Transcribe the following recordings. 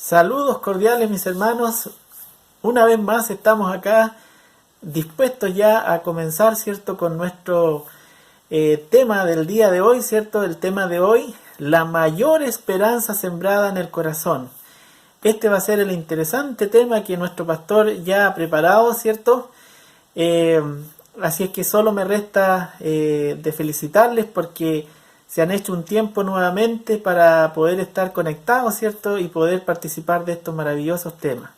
Saludos cordiales mis hermanos, una vez más estamos acá dispuestos ya a comenzar, ¿cierto?, con nuestro tema del día de hoy, ¿cierto? El tema de hoy, la mayor esperanza sembrada en el corazón. Este va a ser el interesante tema que nuestro pastor ya ha preparado, ¿cierto? Así es que solo me resta de felicitarles porque se han hecho un tiempo nuevamente para poder estar conectados, ¿cierto? Y poder participar de estos maravillosos temas.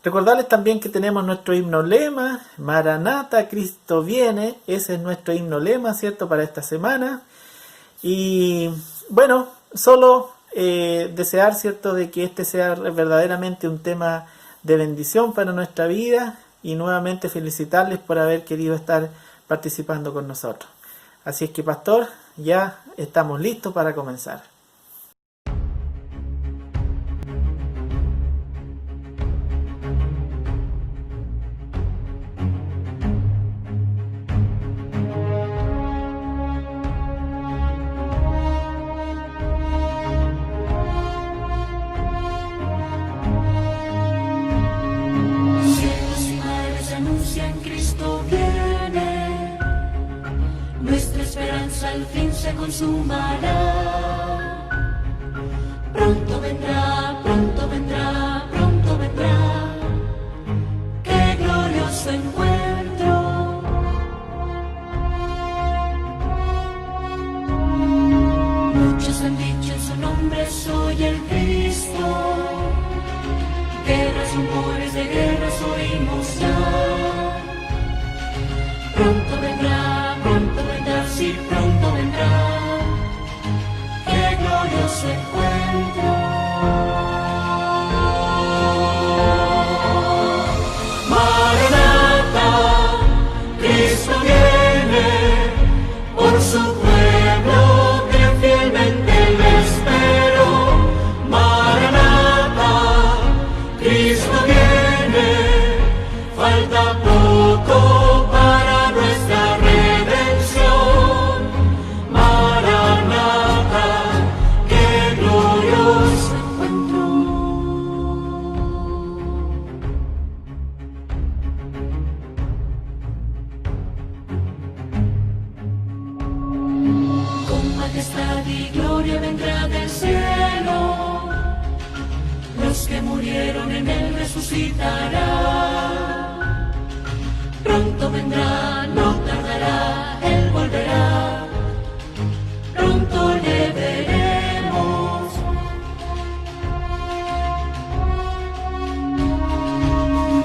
Recordarles también que tenemos nuestro himno lema, Maranata, Cristo viene. Ese es nuestro himno lema, ¿cierto? Para esta semana. Y bueno, solo desear, ¿cierto?, de que este sea verdaderamente un tema de bendición para nuestra vida. Y nuevamente felicitarles por haber querido estar participando con nosotros. Así es que, pastor, ya estamos listos para comenzar. Cielos y mares anuncian Cristo viene, nuestra esperanza al fin se consumará. Pronto vendrá, pronto vendrá, pronto vendrá. Qué glorioso encuentro. Muchos han dicho en su nombre soy el Cristo. Guerras, rumores de guerras oímos ya. Pronto vendrá, sí, pronto vendrá. Qué glorioso encuentro. Maranata, Cristo viene, por su pueblo que fielmente le espero. Maranata, Cristo viene, falta poco para nuestra redención. Maranata, qué glorioso encuentro. Con majestad y gloria vendrá del cielo. Los que murieron en él resucitará. Pronto vendrá, no tardará, él volverá. Pronto le veremos.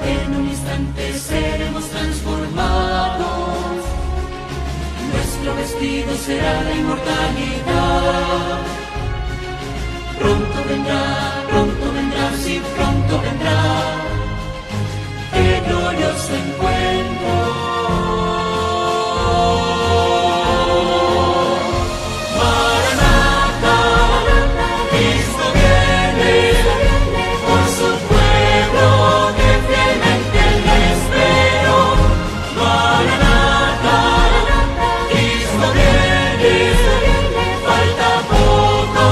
En un instante seremos transformados. Nuestro vestido será la inmortalidad. Pronto vendrá, sí, pronto vendrá. Qué glorioso encuentro. Maranata, Cristo viene, por su pueblo que fielmente le espero. Maranata, Cristo viene, falta poco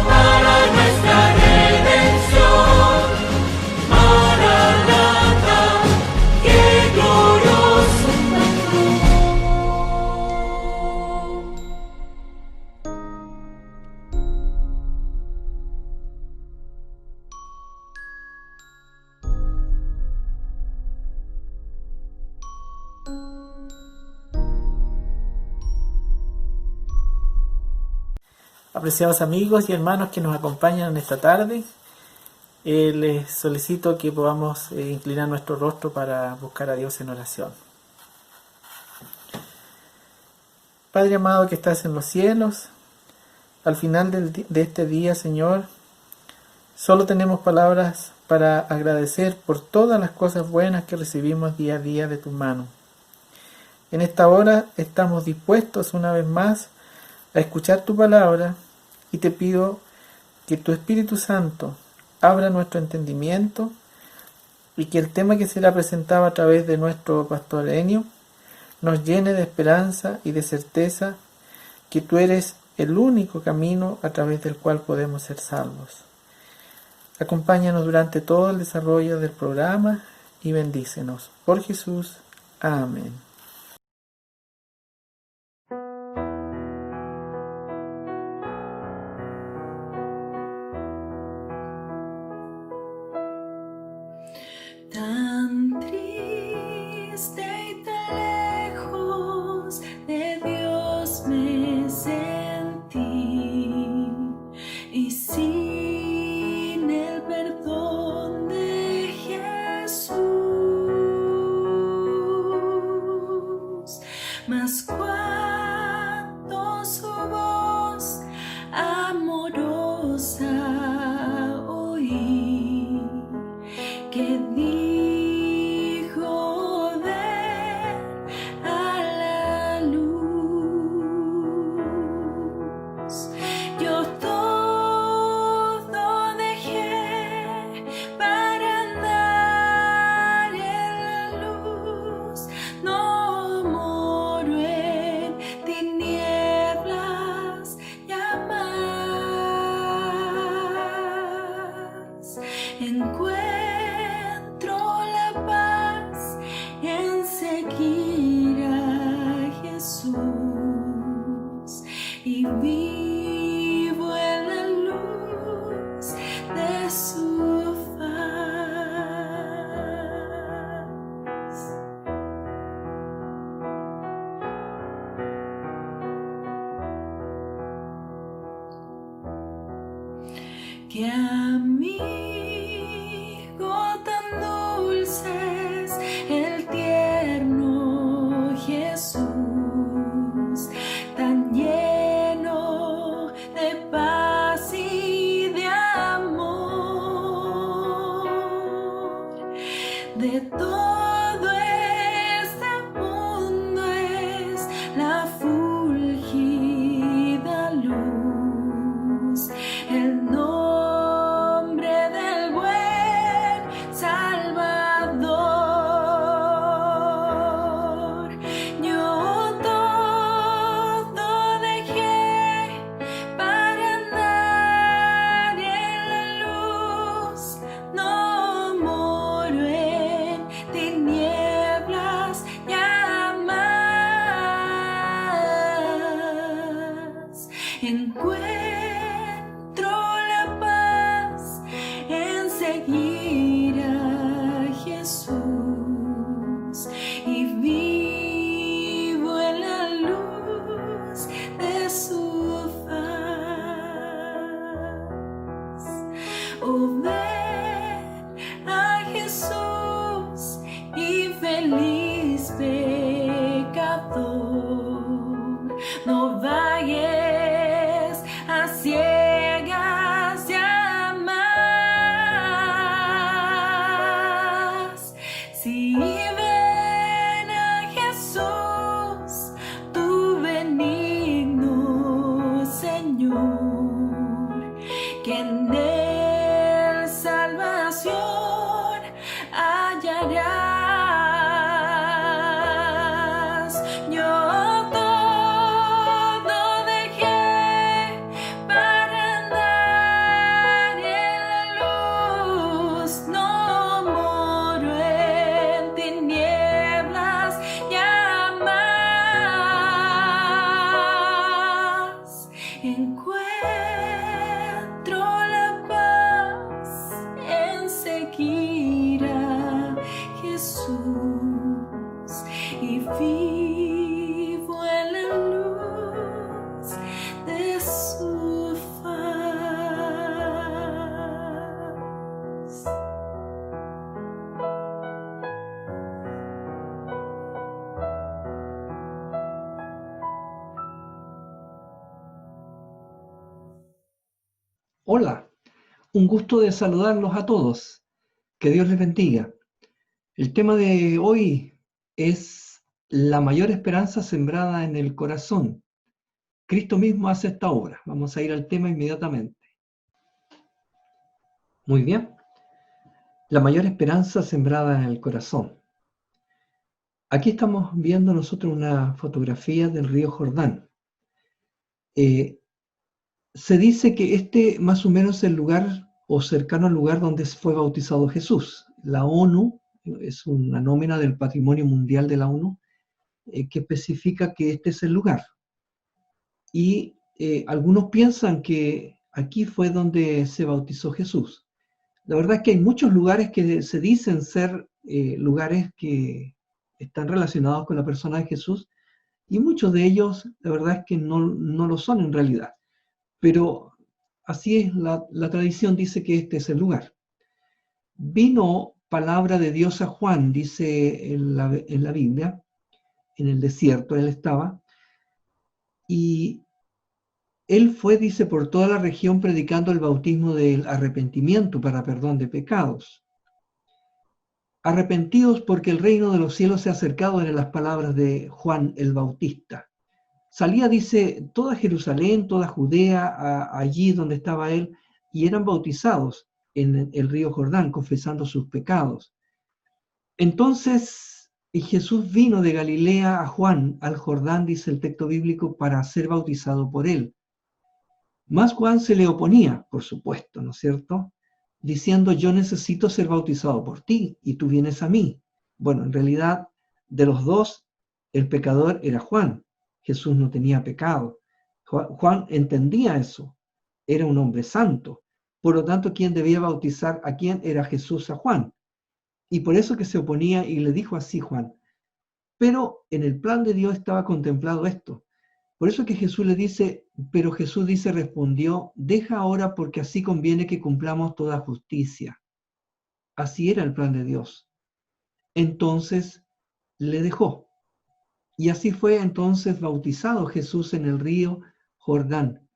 para nuestra redención. Maranata, qué glorioso encuentro. Apreciados amigos y hermanos que nos acompañan en esta tarde, les solicito que podamos inclinar nuestro rostro para buscar a Dios en oración. Padre amado que estás en los cielos, al final de este día, Señor, solo tenemos palabras para agradecer por todas las cosas buenas que recibimos día a día de tu mano. En esta hora estamos dispuestos una vez más a escuchar tu palabra y te pido que tu Espíritu Santo abra nuestro entendimiento y que el tema que será presentado a través de nuestro pastor Enio nos llene de esperanza y de certeza que tú eres el único camino a través del cual podemos ser salvos. Acompáñanos durante todo el desarrollo del programa y bendícenos. Por Jesús. Amén. Tan triste y tan lejos de Dios me sentí, y sin el perdón de Jesús, mas cuando su voz amorosa oí, que dijo ven a la luz. Yo todo dejé para andar en la luz. No moro en tinieblas ya más. Encuentro la paz en seguir a Jesús, y vivo en la luz de su faz. Que amigo tan dulce es el tierno Jesús, tan lleno de paz y de amor. De todo este mundo es la fulgida luz, el nombre del buen Salvador. Yo todo dejé para andar en la luz. No moro en tinieblas ya más. Encuentro la paz en seguir a Jesús, y vivo en la luz de su faz. Oh, ven a Jesús, infeliz pecador, no vayas a ciegas ya más. Si ven a Jesús, tu benigno Señor, que en él salvación hallarás. Yo todo dejé para andar en la luz. No moro en tinieblas ya más. Encuentro la paz en seguir a Jesús, y vivo en la luz de su faz. Hola, un gusto de saludarlos a todos. Que Dios les bendiga. El tema de hoy es la mayor esperanza sembrada en el corazón. Cristo mismo hace esta obra. Vamos a ir al tema inmediatamente. Muy bien. La mayor esperanza sembrada en el corazón. Aquí estamos viendo nosotros una fotografía del río Jordán. Se dice que este más o menos es el lugar o cercano al lugar donde fue bautizado Jesús. La ONU es una nómina del Patrimonio Mundial de la ONU que especifica que este es el lugar. Y algunos piensan que aquí fue donde se bautizó Jesús. La verdad es que hay muchos lugares que se dicen ser lugares que están relacionados con la persona de Jesús, y muchos de ellos, la verdad es que no lo son en realidad. Pero así es, la tradición dice que este es el lugar. Vino palabra de Dios a Juan, dice en la Biblia, en el desierto él estaba, y él fue, dice, por toda la región predicando el bautismo del arrepentimiento para perdón de pecados. Arrepentidos porque el reino de los cielos se ha acercado, eran las palabras de Juan el Bautista. Salía, dice, toda Jerusalén, toda Judea, allí donde estaba él, y eran bautizados en el río Jordán, confesando sus pecados. Entonces, Jesús vino de Galilea a Juan, al Jordán, dice el texto bíblico, para ser bautizado por él. Mas Juan se le oponía, por supuesto, ¿no es cierto?, diciendo: yo necesito ser bautizado por ti, y tú vienes a mí. Bueno, en realidad, de los dos, el pecador era Juan. Jesús no tenía pecado. Juan entendía eso. Era un hombre santo. Por lo tanto, ¿quién debía bautizar a quién? Era Jesús a Juan. Y por eso que se oponía, y le dijo así Juan. Pero en el plan de Dios estaba contemplado esto. Por eso que Jesús le dice, pero Jesús dice, respondió: deja ahora, porque así conviene que cumplamos toda justicia. Así era el plan de Dios. Entonces le dejó. Y así fue entonces bautizado Jesús en el río Jordán,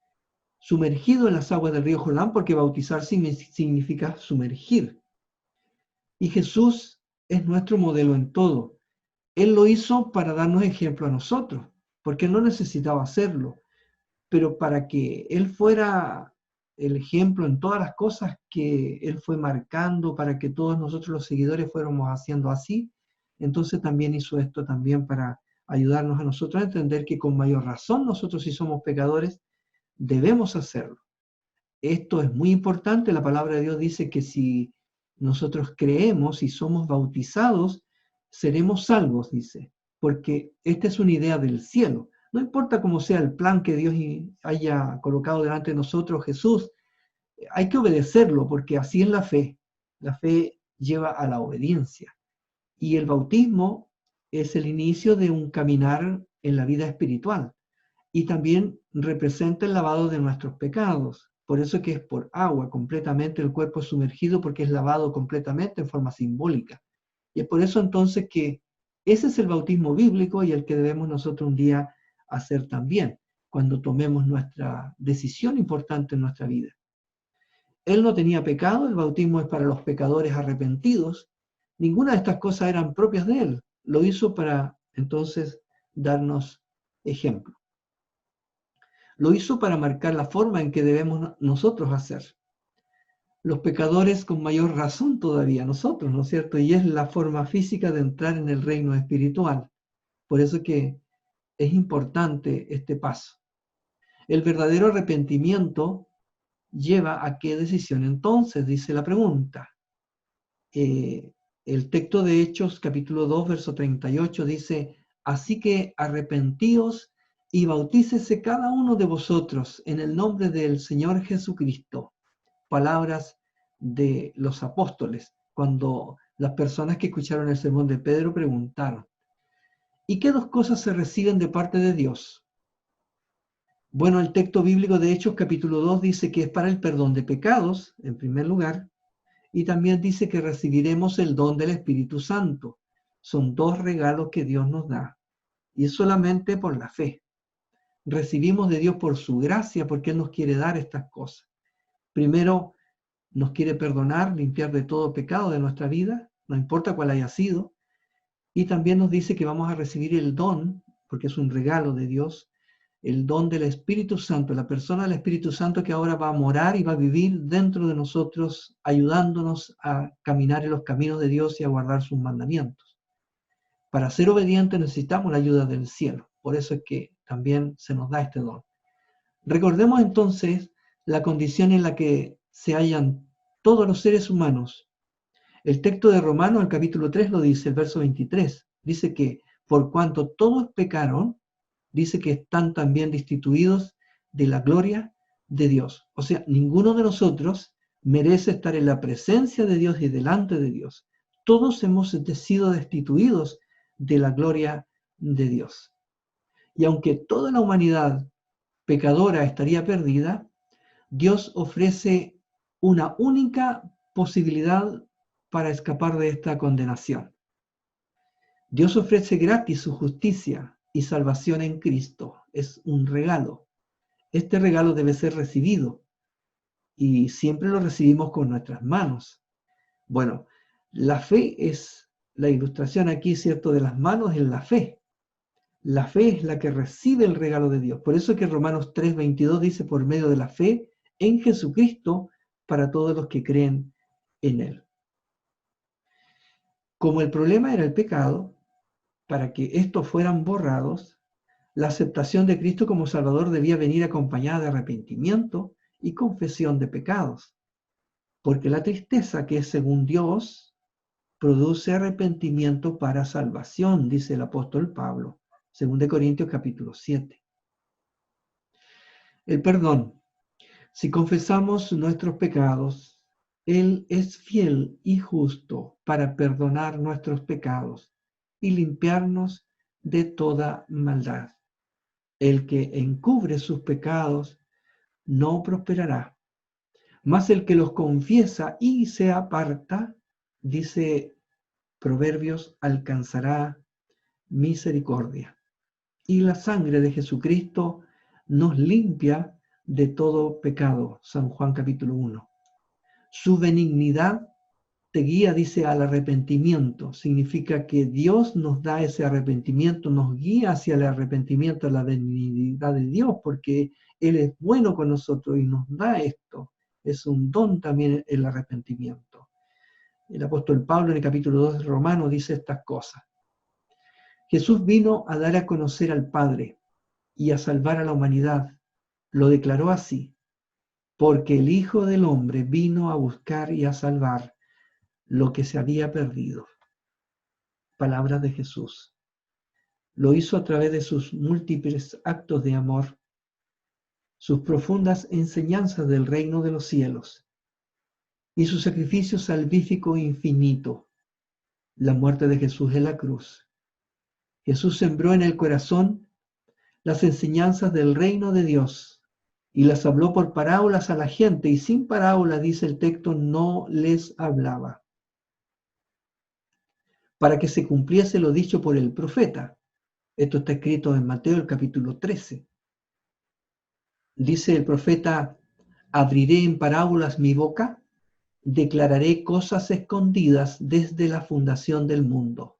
sumergido en las aguas del río Jordán, porque bautizar significa sumergir. Y Jesús es nuestro modelo en todo. Él lo hizo para darnos ejemplo a nosotros, porque Él no necesitaba hacerlo, pero para que Él fuera el ejemplo en todas las cosas que Él fue marcando, para que todos nosotros los seguidores fuéramos haciendo así, entonces también hizo esto también para ayudarnos a nosotros a entender que con mayor razón nosotros, si somos pecadores, debemos hacerlo. Esto es muy importante. La palabra de Dios dice que si nosotros creemos y somos bautizados, seremos salvos, dice, porque esta es una idea del cielo. No importa cómo sea el plan que Dios haya colocado delante de nosotros, Jesús, hay que obedecerlo, porque así es la fe. La fe lleva a la obediencia. Y el bautismo es el inicio de un caminar en la vida espiritual. Y también representa el lavado de nuestros pecados. Por eso que es por agua, completamente el cuerpo sumergido, porque es lavado completamente en forma simbólica. Y es por eso entonces que ese es el bautismo bíblico y el que debemos nosotros un día hacer también, cuando tomemos nuestra decisión importante en nuestra vida. Él no tenía pecado, el bautismo es para los pecadores arrepentidos. Ninguna de estas cosas eran propias de él. Lo hizo para entonces darnos ejemplo. Lo hizo para marcar la forma en que debemos nosotros hacer. Los pecadores con mayor razón todavía, nosotros, ¿no es cierto? Y es la forma física de entrar en el reino espiritual. Por eso que es importante este paso. El verdadero arrepentimiento lleva a qué decisión entonces, dice la pregunta. El texto de Hechos, capítulo 2, verso 38, dice: así que arrepentíos y bautícese cada uno de vosotros en el nombre del Señor Jesucristo. Palabras de los apóstoles, cuando las personas que escucharon el sermón de Pedro preguntaron: ¿y qué dos cosas se reciben de parte de Dios? Bueno, el texto bíblico de Hechos capítulo 2 dice que es para el perdón de pecados, en primer lugar, y también dice que recibiremos el don del Espíritu Santo. Son dos regalos que Dios nos da, y es solamente por la fe. Recibimos de Dios por su gracia, porque Él nos quiere dar estas cosas. Primero, nos quiere perdonar, limpiar de todo pecado de nuestra vida, no importa cuál haya sido. Y también nos dice que vamos a recibir el don, porque es un regalo de Dios, el don del Espíritu Santo, la persona del Espíritu Santo que ahora va a morar y va a vivir dentro de nosotros, ayudándonos a caminar en los caminos de Dios y a guardar sus mandamientos. Para ser obedientes necesitamos la ayuda del cielo. Por eso es que también se nos da este don. Recordemos entonces la condición en la que se hallan todos los seres humanos. El texto de Romanos, el capítulo 3, lo dice, el verso 23. Dice que por cuanto todos pecaron, dice que están también destituidos de la gloria de Dios. O sea, ninguno de nosotros merece estar en la presencia de Dios y delante de Dios. Todos hemos sido destituidos de la gloria de Dios. Y aunque toda la humanidad pecadora estaría perdida, Dios ofrece una única posibilidad para escapar de esta condenación. Dios ofrece gratis su justicia y salvación en Cristo. Es un regalo. Este regalo debe ser recibido y siempre lo recibimos con nuestras manos. Bueno, la fe es la ilustración aquí, ¿cierto? De las manos en la fe. La fe es la que recibe el regalo de Dios. Por eso es que Romanos 3:22 dice, por medio de la fe en Jesucristo, para todos los que creen en Él. Como el problema era el pecado, para que estos fueran borrados, la aceptación de Cristo como Salvador debía venir acompañada de arrepentimiento y confesión de pecados. Porque la tristeza, que es según Dios, produce arrepentimiento para salvación, dice el apóstol Pablo, 2 Corintios capítulo 7. El perdón. Si confesamos nuestros pecados, Él es fiel y justo para perdonar nuestros pecados y limpiarnos de toda maldad. El que encubre sus pecados no prosperará, mas el que los confiesa y se aparta, dice Proverbios, alcanzará misericordia. Y la sangre de Jesucristo nos limpia de todo pecado. San Juan capítulo 1. Su benignidad te guía, dice, al arrepentimiento. Significa que Dios nos da ese arrepentimiento, nos guía hacia el arrepentimiento, la benignidad de Dios, porque Él es bueno con nosotros y nos da esto. Es un don también el arrepentimiento. El apóstol Pablo en el capítulo 2 de Romanos dice estas cosas. Jesús vino a dar a conocer al Padre y a salvar a la humanidad. Lo declaró así, porque el Hijo del Hombre vino a buscar y a salvar lo que se había perdido. Palabras de Jesús. Lo hizo a través de sus múltiples actos de amor, sus profundas enseñanzas del reino de los cielos y su sacrificio salvífico infinito, la muerte de Jesús en la cruz. Jesús sembró en el corazón las enseñanzas del reino de Dios y las habló por parábolas a la gente, y sin parábolas, dice el texto, no les hablaba, para que se cumpliese lo dicho por el profeta. Esto está escrito en Mateo el capítulo 13. Dice el profeta, abriré en parábolas mi boca, declararé cosas escondidas desde la fundación del mundo.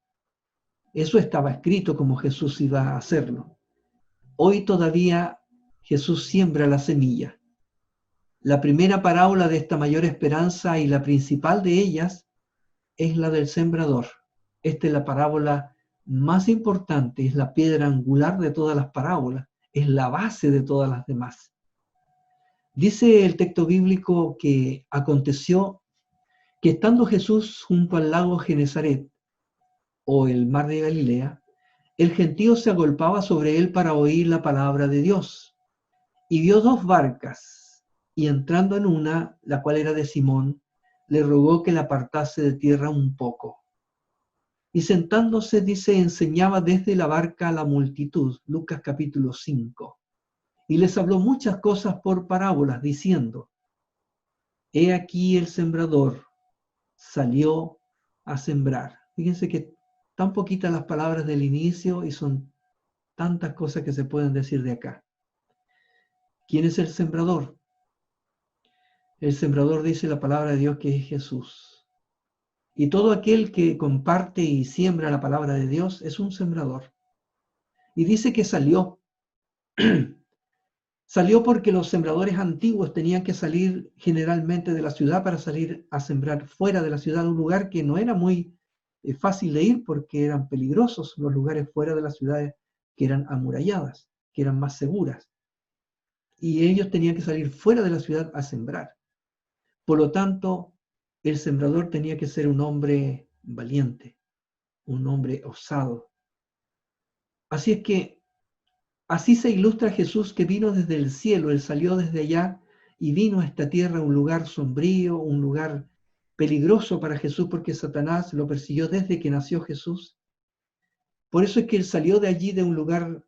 Eso estaba escrito como Jesús iba a hacerlo. Hoy todavía Jesús siembra la semilla. La primera parábola de esta mayor esperanza y la principal de ellas es la del sembrador. Esta es la parábola más importante, es la piedra angular de todas las parábolas, es la base de todas las demás. Dice el texto bíblico que aconteció que estando Jesús junto al lago Genesaret, o el mar de Galilea, el gentío se agolpaba sobre él para oír la palabra de Dios. Y vio dos barcas, y entrando en una, la cual era de Simón, le rogó que la apartase de tierra un poco. Y sentándose, dice, enseñaba desde la barca a la multitud, Lucas capítulo 5. Y les habló muchas cosas por parábolas, diciendo, he aquí el sembrador salió a sembrar. Fíjense que tan poquitas las palabras del inicio y son tantas cosas que se pueden decir de acá. ¿Quién es el sembrador? El sembrador, dice la palabra de Dios, que es Jesús. Y todo aquel que comparte y siembra la palabra de Dios es un sembrador. Y dice que salió. Salió porque los sembradores antiguos tenían que salir generalmente de la ciudad para salir a sembrar fuera de la ciudad, un lugar que no era muy fácil de ir porque eran peligrosos los lugares fuera de las ciudades que eran amuralladas, que eran más seguras. Y ellos tenían que salir fuera de la ciudad a sembrar. Por lo tanto, el sembrador tenía que ser un hombre valiente, un hombre osado. Así es que así se ilustra Jesús, que vino desde el cielo, Él salió desde allá y vino a esta tierra, un lugar sombrío, un lugar peligroso para Jesús, porque Satanás lo persiguió desde que nació Jesús. Por eso es que Él salió de allí, de un lugar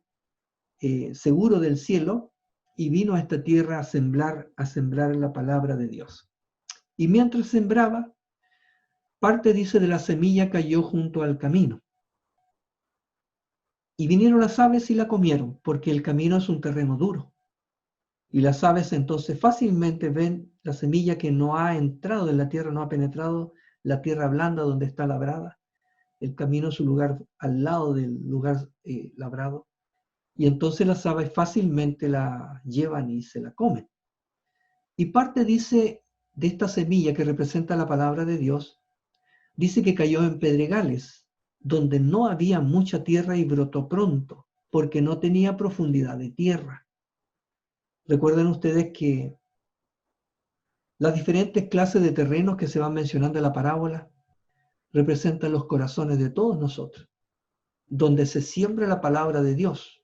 seguro del cielo, y vino a esta tierra a sembrar la palabra de Dios. Y mientras sembraba, parte, dice, de la semilla cayó junto al camino. Y vinieron las aves y la comieron, porque el camino es un terreno duro. Y las aves entonces fácilmente ven la semilla que no ha entrado en la tierra, no ha penetrado la tierra blanda donde está labrada. El camino es un lugar al lado del lugar labrado. Y entonces las aves fácilmente la llevan y se la comen. Y parte, dice, de esta semilla que representa la palabra de Dios, dice que cayó en pedregales, donde no había mucha tierra y brotó pronto, porque no tenía profundidad de tierra. Recuerden ustedes que las diferentes clases de terrenos que se van mencionando en la parábola representan los corazones de todos nosotros, donde se siembra la palabra de Dios.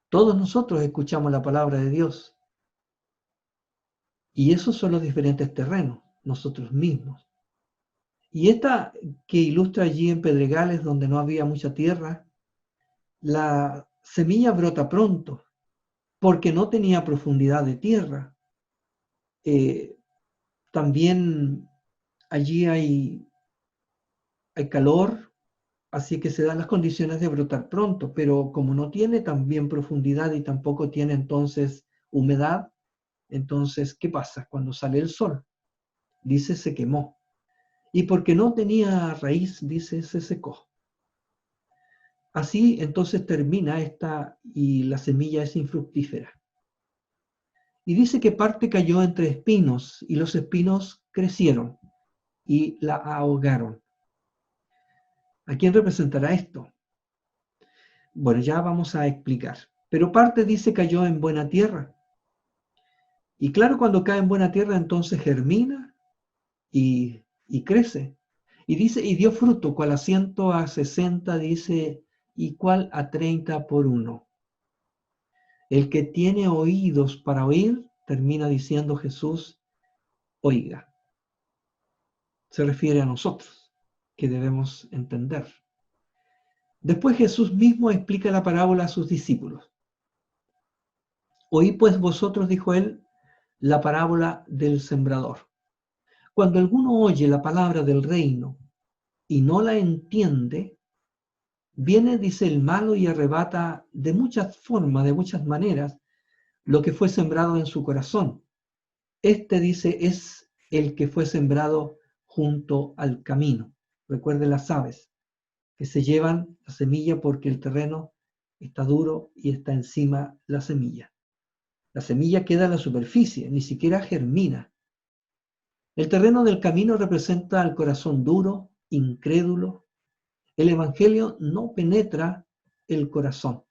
Todos nosotros escuchamos la palabra de Dios. Y esos son los diferentes terrenos, nosotros mismos. Y esta que ilustra allí en pedregales, donde no había mucha tierra, la semilla brota pronto, porque no tenía profundidad de tierra. También allí hay calor, así que se dan las condiciones de brotar pronto, pero como no tiene también profundidad y tampoco tiene entonces humedad, entonces, ¿qué pasa? Cuando sale el sol, dice, se quemó. Y porque no tenía raíz, dice, se secó. Así entonces termina esta y la semilla es infructífera. Y dice que parte cayó entre espinos y los espinos crecieron y la ahogaron. ¿A quién representará esto? Bueno, ya vamos a explicar. Pero parte, dice, cayó en buena tierra. Y claro, cuando cae en buena tierra, entonces germina y crece. Y dice, y dio fruto, cual a 100, a 60, dice, y cual a 30 por uno. El que tiene oídos para oír, termina diciendo Jesús, oiga. Se refiere a nosotros, que debemos entender. Después Jesús mismo explica la parábola a sus discípulos. Oí pues vosotros, dijo él, la parábola del sembrador. Cuando alguno oye la palabra del reino y no la entiende, viene, dice, el malo y arrebata de muchas formas, de muchas maneras, lo que fue sembrado en su corazón. Este, dice, es el que fue sembrado junto al camino. Recuerden las aves, que se llevan la semilla porque el terreno está duro y está encima la semilla. La semilla queda en la superficie, ni siquiera germina. El terreno del camino representa al corazón duro, incrédulo. El evangelio no penetra el corazón.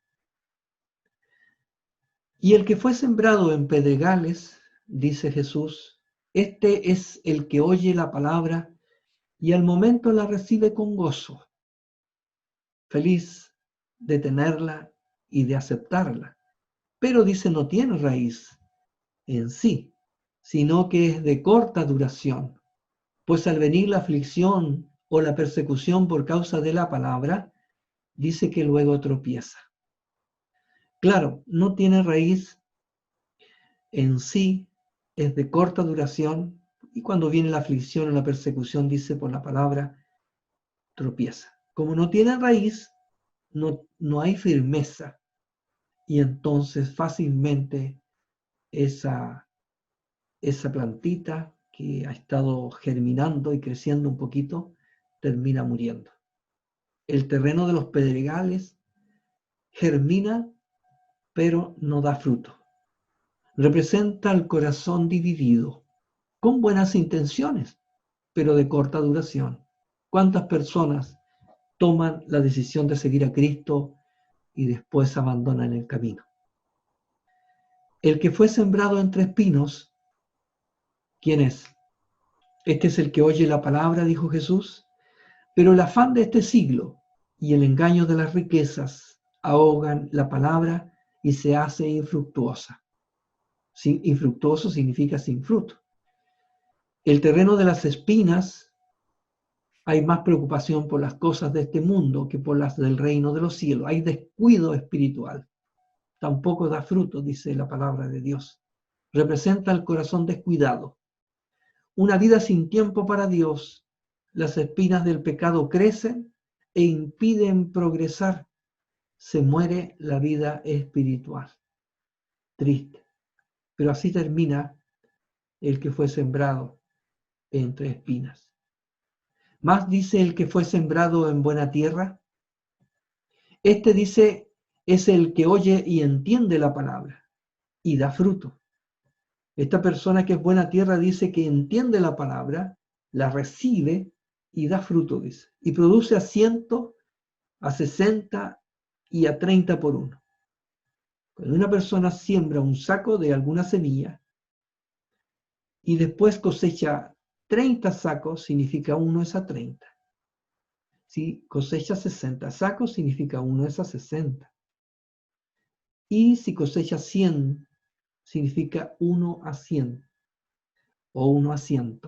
Y el que fue sembrado en pedregales, dice Jesús, este es el que oye la palabra y al momento la recibe con gozo, feliz de tenerla y de aceptarla. Pero dice, no tiene raíz en sí, sino que es de corta duración. Pues al venir la aflicción o la persecución por causa de la palabra, dice que luego tropieza. Claro, no tiene raíz en sí, es de corta duración, y cuando viene la aflicción o la persecución, dice, por la palabra, tropieza. Como no tiene raíz, no hay firmeza, y entonces fácilmente esa plantita que ha estado germinando y creciendo un poquito, termina muriendo. El terreno de los pedregales germina, pero no da fruto. Representa el corazón dividido, con buenas intenciones, pero de corta duración. ¿Cuántas personas toman la decisión de seguir a Cristo y después abandonan el camino? El que fue sembrado entre espinos ¿Quién es? Este es el que oye la palabra, dijo Jesús, pero el afán de este siglo y el engaño de las riquezas ahogan la palabra y se hace infructuosa. Infructuoso significa sin fruto. El terreno de las espinas, hay más preocupación por las cosas de este mundo que por las del reino de los cielos. Hay descuido espiritual. Tampoco da fruto, dice la palabra de Dios. Representa el corazón descuidado. Una vida sin tiempo para Dios. Las espinas del pecado crecen e impiden progresar. Se muere la vida espiritual. Triste. Pero así termina el que fue sembrado entre espinas. Más dice el que fue sembrado en buena tierra. Este dice, es el que oye y entiende la palabra y da fruto. Esta persona que es buena tierra dice que entiende la palabra, la recibe y da fruto, dice. Y produce a 100, a 60 y a 30 por uno. Cuando una persona siembra un saco de alguna semilla y después cosecha 30 sacos, significa 1 es a 30. Si cosecha 60 sacos, significa 1 es a 60. Y si cosecha 100, significa 1 a 100 o 1 a 100.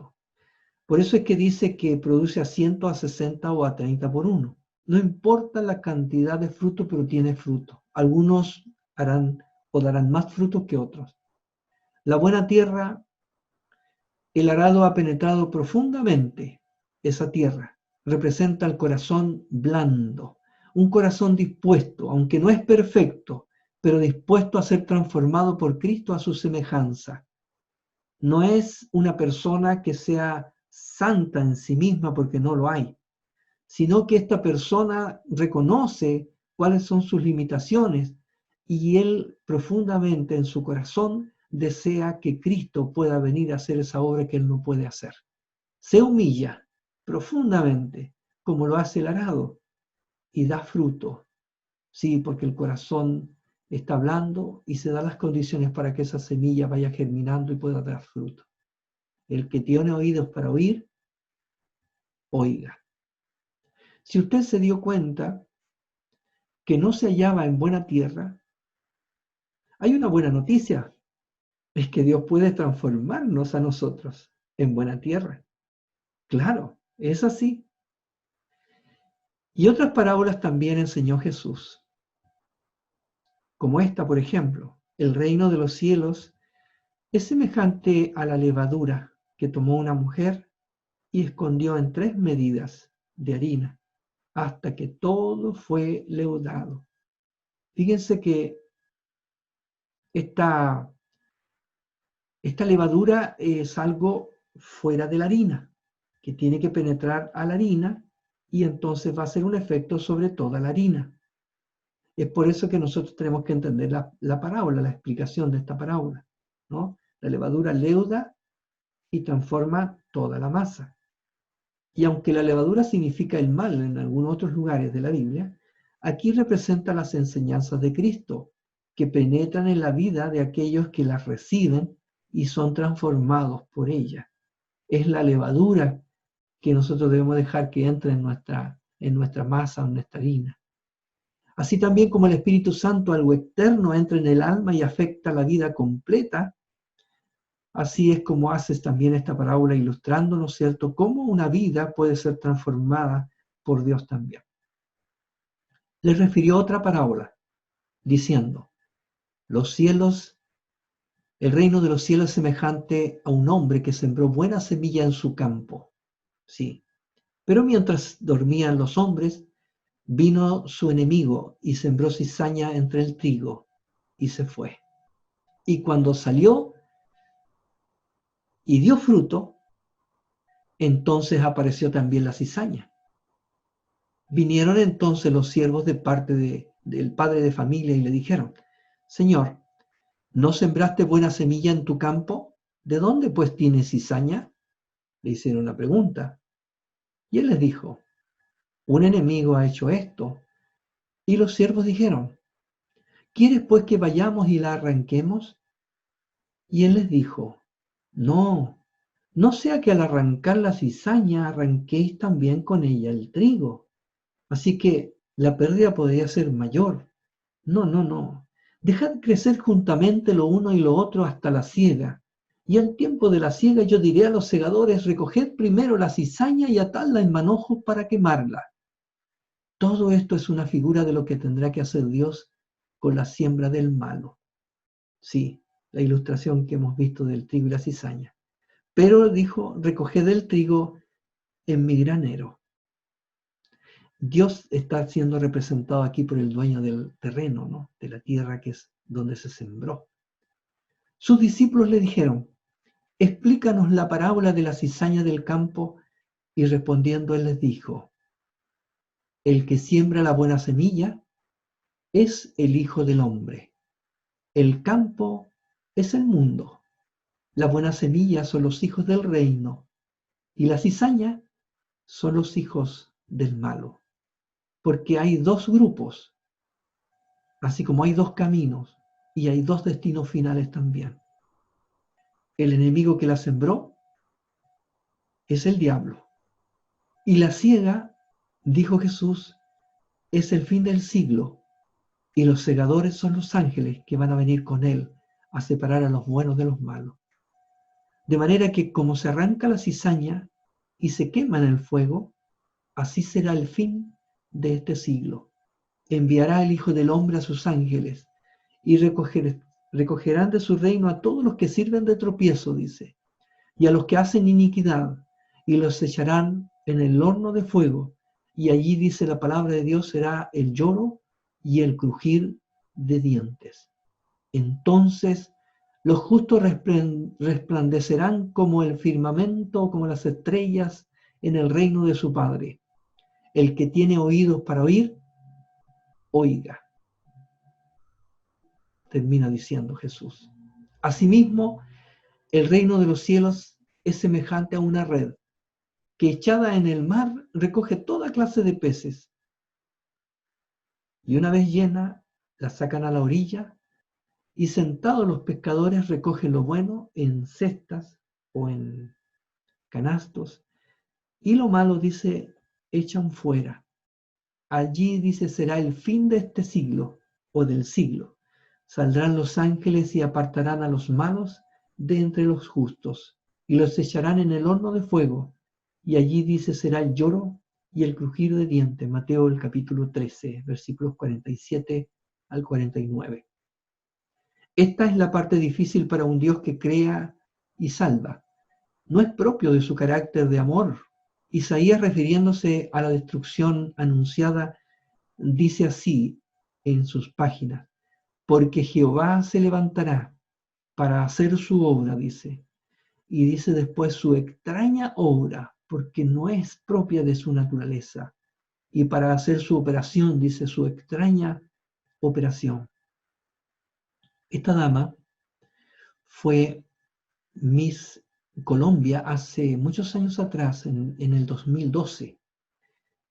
Por eso es que dice que produce a 100, a 60 o a 30 por uno. No importa la cantidad de fruto, pero tiene fruto. Algunos harán o darán más frutos que otros. La buena tierra, el arado ha penetrado profundamente esa tierra. Representa el corazón blando, un corazón dispuesto, aunque no es perfecto, pero dispuesto a ser transformado por Cristo a su semejanza. No es una persona que sea santa en sí misma porque no lo hay, sino que esta persona reconoce cuáles son sus limitaciones y él profundamente en su corazón desea que Cristo pueda venir a hacer esa obra que él no puede hacer. Se humilla profundamente como lo hace el arado y da fruto. Sí, porque el corazón está blando y se da las condiciones para que esa semilla vaya germinando y pueda dar fruto. El que tiene oídos para oír, oiga. Si usted se dio cuenta que no se hallaba en buena tierra, hay una buena noticia, es que Dios puede transformarnos a nosotros en buena tierra. Claro, es así. Y otras parábolas también enseñó Jesús, como esta, por ejemplo. El reino de los cielos es semejante a la levadura que tomó una mujer y escondió en 3 medidas de harina hasta que todo fue leudado. Fíjense que esta levadura es algo fuera de la harina, que tiene que penetrar a la harina y entonces va a hacer un efecto sobre toda la harina. Es por eso que nosotros tenemos que entender la parábola, la explicación de esta parábola, ¿no? La levadura leuda y transforma toda la masa. Y aunque la levadura significa el mal en algunos otros lugares de la Biblia, aquí representa las enseñanzas de Cristo, que penetran en la vida de aquellos que las reciben y son transformados por ella. Es la levadura que nosotros debemos dejar que entre en nuestra masa, en nuestra harina. Así también como el Espíritu Santo, algo externo, entra en el alma y afecta la vida completa, así es como haces también esta parábola ilustrándonos, ¿cierto?, cómo una vida puede ser transformada por Dios también. Les refirió otra parábola, diciendo, el reino de los cielos es semejante a un hombre que sembró buena semilla en su campo. Sí. Pero mientras dormían los hombres, vino su enemigo y sembró cizaña entre el trigo y se fue. Y cuando salió y dio fruto, entonces apareció también la cizaña. Vinieron entonces los siervos de parte del padre de familia y le dijeron, Señor, ¿no sembraste buena semilla en tu campo? ¿De dónde pues tiene cizaña? Le hicieron la pregunta. Y él les dijo, un enemigo ha hecho esto. Y los siervos dijeron, ¿quieres pues que vayamos y la arranquemos? Y él les dijo, no, No sea que al arrancar la cizaña arranquéis también con ella el trigo. Así que la pérdida podría ser mayor. No, no, no. Dejad crecer juntamente lo uno y lo otro hasta la siega. Y al tiempo de la siega yo diré a los segadores, recoged primero la cizaña y atadla en manojos para quemarla. Todo esto es una figura de lo que tendrá que hacer Dios con la siembra del malo. Sí, la ilustración que hemos visto del trigo y la cizaña. Pero dijo, recoged el trigo en mi granero. Dios está siendo representado aquí por el dueño del terreno, ¿no? De la tierra que es donde se sembró. Sus discípulos le dijeron, explícanos la parábola de la cizaña del campo, y respondiendo él les dijo, el que siembra la buena semilla es el Hijo del Hombre. El campo es el mundo. La buena semilla son los hijos del reino, y la cizaña son los hijos del malo. Porque hay dos grupos, así como hay dos caminos, y hay dos destinos finales también. El enemigo que la sembró es el diablo. Y la siega, dijo Jesús, es el fin del siglo, y los segadores son los ángeles que van a venir con él a separar a los buenos de los malos. De manera que como se arranca la cizaña y se quema en el fuego, así será el fin de este siglo. Enviará el Hijo del Hombre a sus ángeles y recogerán de su reino a todos los que sirven de tropiezo, dice, y a los que hacen iniquidad, y los echarán en el horno de fuego, y allí, dice la palabra de Dios, será el lloro y el crujir de dientes. Entonces los justos resplandecerán como el firmamento, como las estrellas en el reino de su Padre. El que tiene oídos para oír, oiga. Termina diciendo Jesús. Asimismo, el reino de los cielos es semejante a una red que echada en el mar recoge toda clase de peces. Y una vez llena, la sacan a la orilla y sentados los pescadores recogen lo bueno en cestas o en canastos y lo malo, dice, echan fuera. Allí, dice, será el fin de este siglo o del siglo. Saldrán los ángeles y apartarán a los malos de entre los justos y los echarán en el horno de fuego. Y allí, dice, será el lloro y el crujir de dientes. Mateo el capítulo 13, versículos 47 al 49. Esta es la parte difícil para un Dios que crea y salva. No es propio de su carácter de amor. Isaías, refiriéndose a la destrucción anunciada, dice así en sus páginas, porque Jehová se levantará para hacer su obra, dice, y dice después su extraña obra, porque no es propia de su naturaleza, y para hacer su operación, dice, su extraña operación. Esta dama fue Miss Colombia hace muchos años atrás, en el 2012,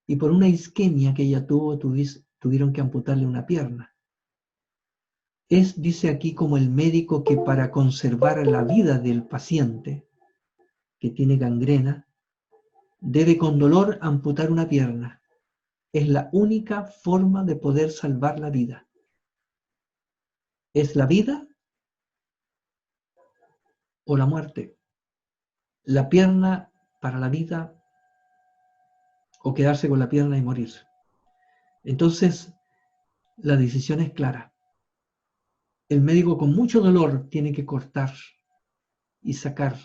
y por una isquemia que ella tuvo, tuvieron que amputarle una pierna. Dice aquí, como el médico que para conservar la vida del paciente que tiene gangrena, debe con dolor amputar una pierna. Es la única forma de poder salvar la vida. ¿Es la vida o la muerte? La pierna para la vida o quedarse con la pierna y morir. Entonces, la decisión es clara. El médico con mucho dolor tiene que cortar y sacar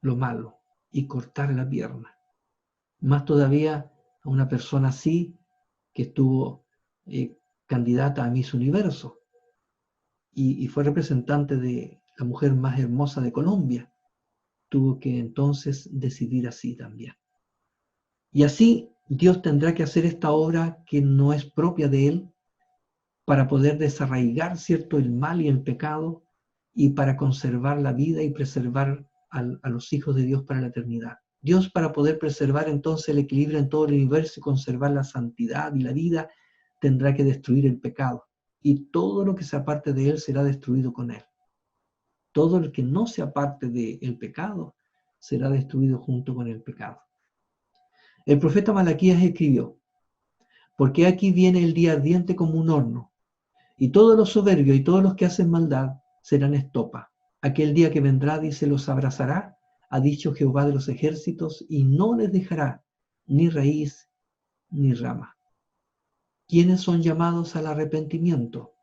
lo malo y cortar la pierna. Más todavía a una persona así que estuvo candidata a Miss Universo y fue representante de la mujer más hermosa de Colombia. Tuvo que entonces decidir así también. Y así Dios tendrá que hacer esta obra que no es propia de Él para poder desarraigar, ¿cierto?, el mal y el pecado y para conservar la vida y preservar a los hijos de Dios para la eternidad. Dios, para poder preservar entonces el equilibrio en todo el universo y conservar la santidad y la vida, tendrá que destruir el pecado. Y todo lo que se aparte de Él será destruido con Él. Todo el que no se aparte del pecado será destruido junto con el pecado. El profeta Malaquías escribió: porque aquí viene el día ardiente como un horno, y todos los soberbios y todos los que hacen maldad serán estopa. Aquel día que vendrá, dice, los abrazará, ha dicho Jehová de los ejércitos, y no les dejará ni raíz ni rama. ¿Quiénes son llamados al arrepentimiento?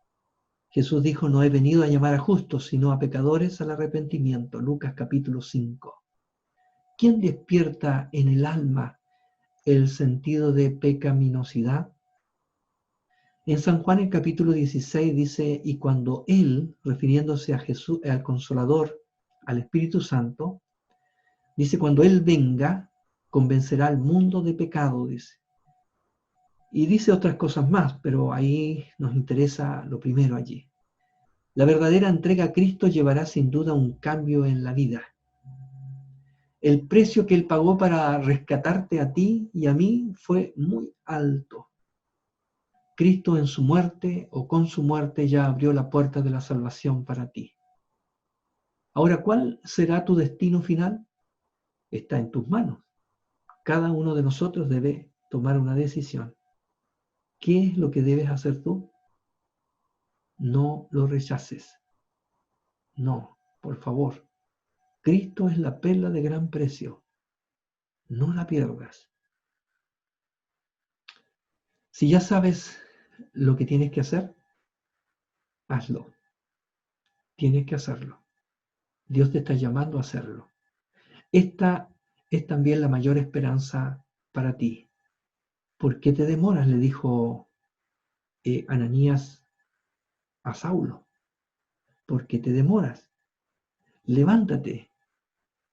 Jesús dijo: no he venido a llamar a justos, sino a pecadores al arrepentimiento. Lucas capítulo 5. ¿Quién despierta en el alma el sentido de pecaminosidad? En San Juan, el capítulo 16, dice: y cuando Él, refiriéndose a Jesús, al Consolador, al Espíritu Santo, dice, cuando Él venga, convencerá al mundo de pecado, dice. Y dice otras cosas más, pero ahí nos interesa lo primero allí. La verdadera entrega a Cristo llevará sin duda un cambio en la vida. El precio que Él pagó para rescatarte a ti y a mí fue muy alto. Cristo en su muerte o con su muerte ya abrió la puerta de la salvación para ti. Ahora, ¿cuál será tu destino final? Está en tus manos. Cada uno de nosotros debe tomar una decisión. ¿Qué es lo que debes hacer tú? No lo rechaces. No, por favor. Cristo es la perla de gran precio. No la pierdas. Si ya sabes lo que tienes que hacer, hazlo. Tienes que hacerlo. Dios te está llamando a hacerlo. Esta es también la mayor esperanza para ti. ¿Por qué te demoras?, le dijo Ananías a Saulo. ¿Por qué te demoras? Levántate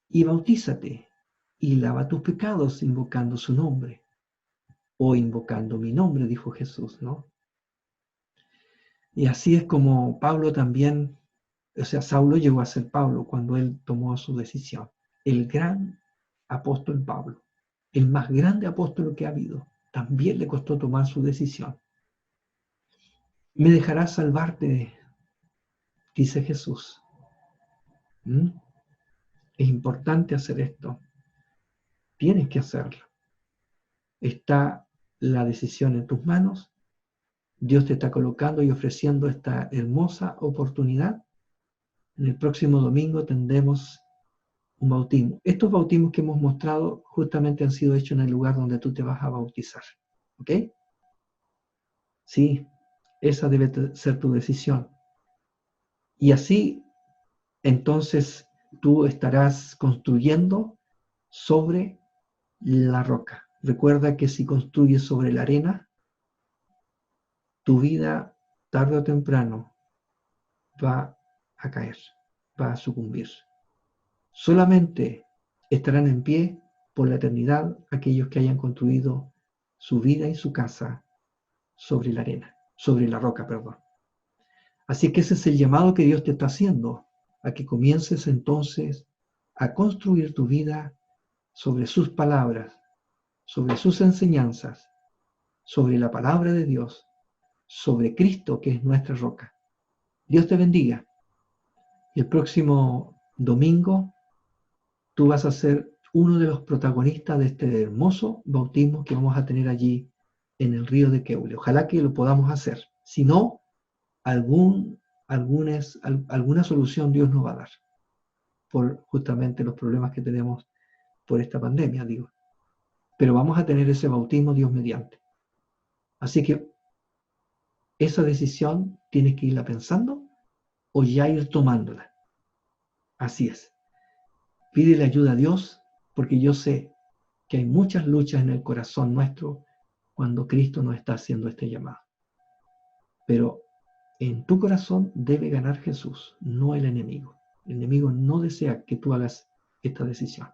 y bautízate y lava tus pecados invocando su nombre. O invocando mi nombre, dijo Jesús, ¿no? Y así es como Pablo también, o sea, Saulo llegó a ser Pablo cuando él tomó su decisión. El gran apóstol Pablo, el más grande apóstol que ha habido, también le costó tomar su decisión. ¿Me dejarás salvarte?, dice Jesús. Es importante hacer esto. Tienes que hacerlo. Está la decisión en tus manos. Dios te está colocando y ofreciendo esta hermosa oportunidad. En el próximo domingo tendremos un bautismo. Estos bautismos que hemos mostrado justamente han sido hechos en el lugar donde tú te vas a bautizar. ¿Ok? Sí, esa debe ser tu decisión. Y así, entonces, tú estarás construyendo sobre la roca. Recuerda que si construyes sobre la arena, tu vida, tarde o temprano, va a caer, va a sucumbir. Solamente estarán en pie por la eternidad aquellos que hayan construido su vida y su casa sobre la arena, sobre la roca, perdón. Así que ese es el llamado que Dios te está haciendo, a que comiences entonces a construir tu vida sobre sus palabras, sobre sus enseñanzas, sobre la palabra de Dios, sobre Cristo, que es nuestra roca. Dios te bendiga. El próximo domingo tú vas a ser uno de los protagonistas de este hermoso bautismo que vamos a tener allí en el río de Keule. Ojalá que lo podamos hacer. Si no, alguna solución Dios nos va a dar por justamente los problemas que tenemos por esta pandemia, digo. Pero vamos a tener ese bautismo Dios mediante. Así que esa decisión tienes que irla pensando o ya ir tomándola. Así es. Pídele ayuda a Dios, porque yo sé que hay muchas luchas en el corazón nuestro cuando Cristo nos está haciendo este llamado. Pero en tu corazón debe ganar Jesús, no el enemigo. El enemigo no desea que tú hagas esta decisión.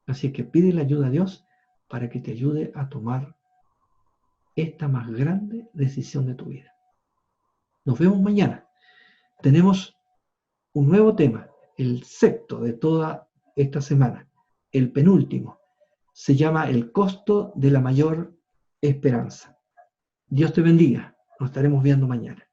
Así que pídele ayuda a Dios para que te ayude a tomar esta más grande decisión de tu vida. Nos vemos mañana. Tenemos un nuevo tema, el sexto de toda esta semana, el penúltimo. Se llama el costo de la mayor esperanza. Dios te bendiga. Nos estaremos viendo mañana.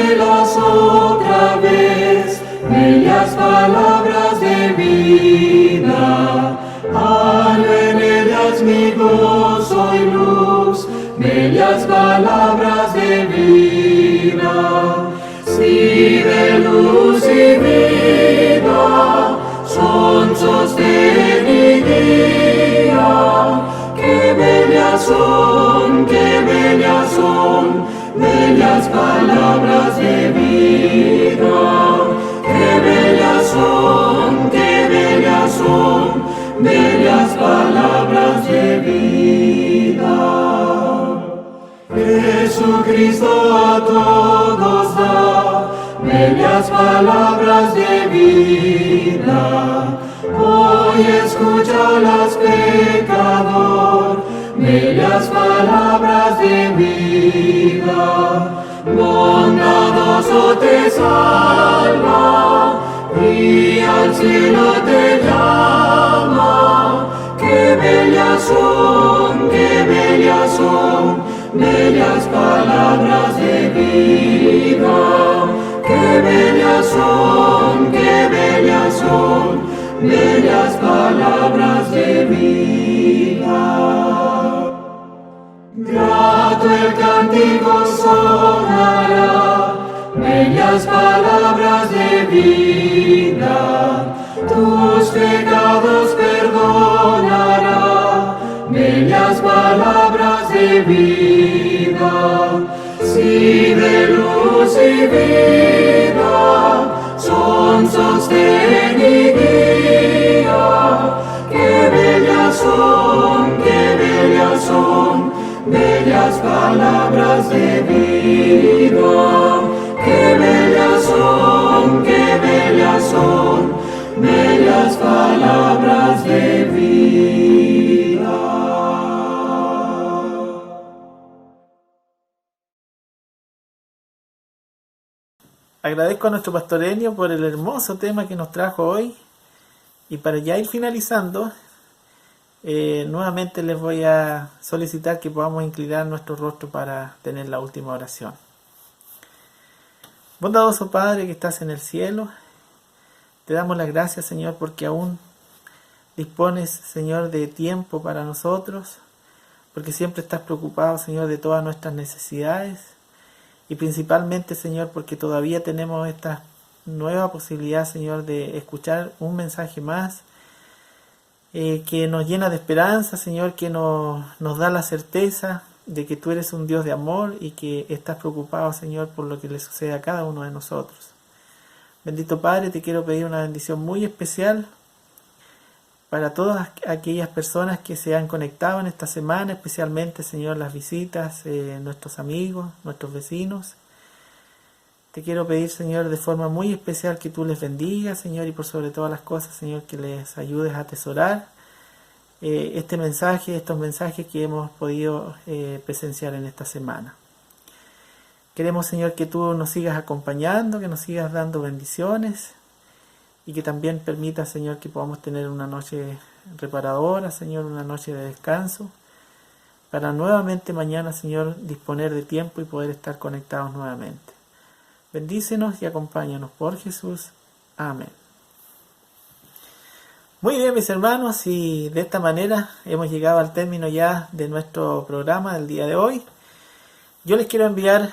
Escúchalas otra vez, bellas palabras de vida. Hallo en ellas mi gozo y luz, bellas palabras de vida. Si de luz y vida son sostén y guía, qué bellas son, bellas palabras de vida. Qué bellas son, bellas palabras de vida. Jesucristo a todos da bellas palabras de vida. Hoy escúchalas, pecador, bellas palabras de vida. Bondadoso te salva y al cielo te llama. Qué bellas son, bellas palabras de vida. Qué bellas son, bellas palabras de vida. Grato el cántico sonará, bellas palabras de vida. Tus pecados perdonará, bellas palabras de vida. Si de luz y vida son sostén y guía, qué bellas son, bellas palabras de vida. Qué bellas son, bellas palabras de vida. Agradezco a nuestro pastor Enio por el hermoso tema que nos trajo hoy. Y para ya ir finalizando, nuevamente les voy a solicitar que podamos inclinar nuestro rostro para tener la última oración. Bondadoso Padre que estás en el cielo, te damos las gracias, Señor, porque aún dispones, Señor, de tiempo para nosotros, porque siempre estás preocupado, Señor, de todas nuestras necesidades. Y principalmente, Señor, porque todavía tenemos esta nueva posibilidad, Señor, de escuchar un mensaje más que nos llena de esperanza, Señor, que nos da la certeza de que tú eres un Dios de amor y que estás preocupado, Señor, por lo que le sucede a cada uno de nosotros. Bendito Padre, te quiero pedir una bendición muy especial para todas aquellas personas que se han conectado en esta semana, especialmente, Señor, las visitas, nuestros amigos, nuestros vecinos. Te quiero pedir, Señor, de forma muy especial que tú les bendigas, Señor, y por sobre todas las cosas, Señor, que les ayudes a atesorar este mensaje, estos mensajes que hemos podido presenciar en esta semana. Queremos, Señor, que tú nos sigas acompañando, que nos sigas dando bendiciones y que también permita, Señor, que podamos tener una noche reparadora, Señor, una noche de descanso, para nuevamente mañana, Señor, disponer de tiempo y poder estar conectados nuevamente. Bendícenos y acompáñanos por Jesús. Amén. Muy bien, mis hermanos, y de esta manera hemos llegado al término ya de nuestro programa del día de hoy. Yo les quiero enviar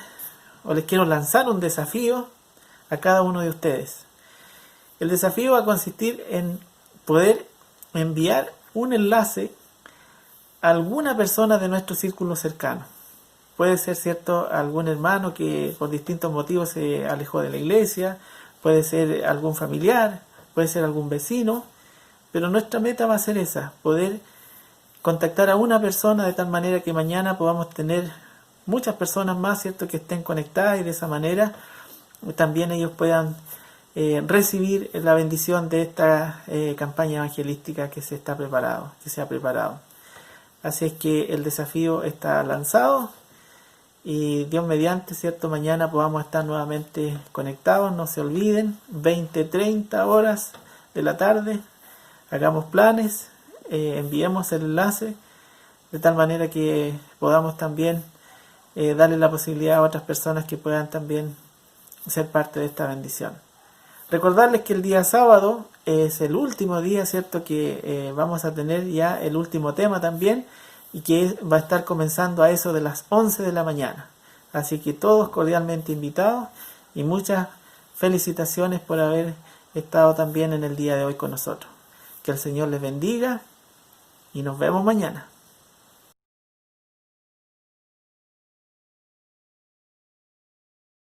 o les quiero lanzar un desafío a cada uno de ustedes. El desafío va a consistir en poder enviar un enlace a alguna persona de nuestro círculo cercano. Puede ser, cierto, algún hermano que por distintos motivos se alejó de la iglesia, puede ser algún familiar, puede ser algún vecino, pero nuestra meta va a ser esa, poder contactar a una persona de tal manera que mañana podamos tener muchas personas más, cierto, que estén conectadas y de esa manera también ellos puedan recibir la bendición de esta campaña evangelística que se ha preparado. Así es que el desafío está lanzado y Dios mediante, cierto, mañana podamos estar nuevamente conectados. No se olviden, 20-30 horas de la tarde, hagamos planes, enviemos el enlace de tal manera que podamos también darle la posibilidad a otras personas que puedan también ser parte de esta bendición. Recordarles que el día sábado es el último día, ¿cierto? Que vamos a tener ya el último tema también, y que va a estar comenzando a eso de las 11 de la mañana. Así que todos cordialmente invitados, y muchas felicitaciones por haber estado también en el día de hoy con nosotros. Que el Señor les bendiga y nos vemos mañana.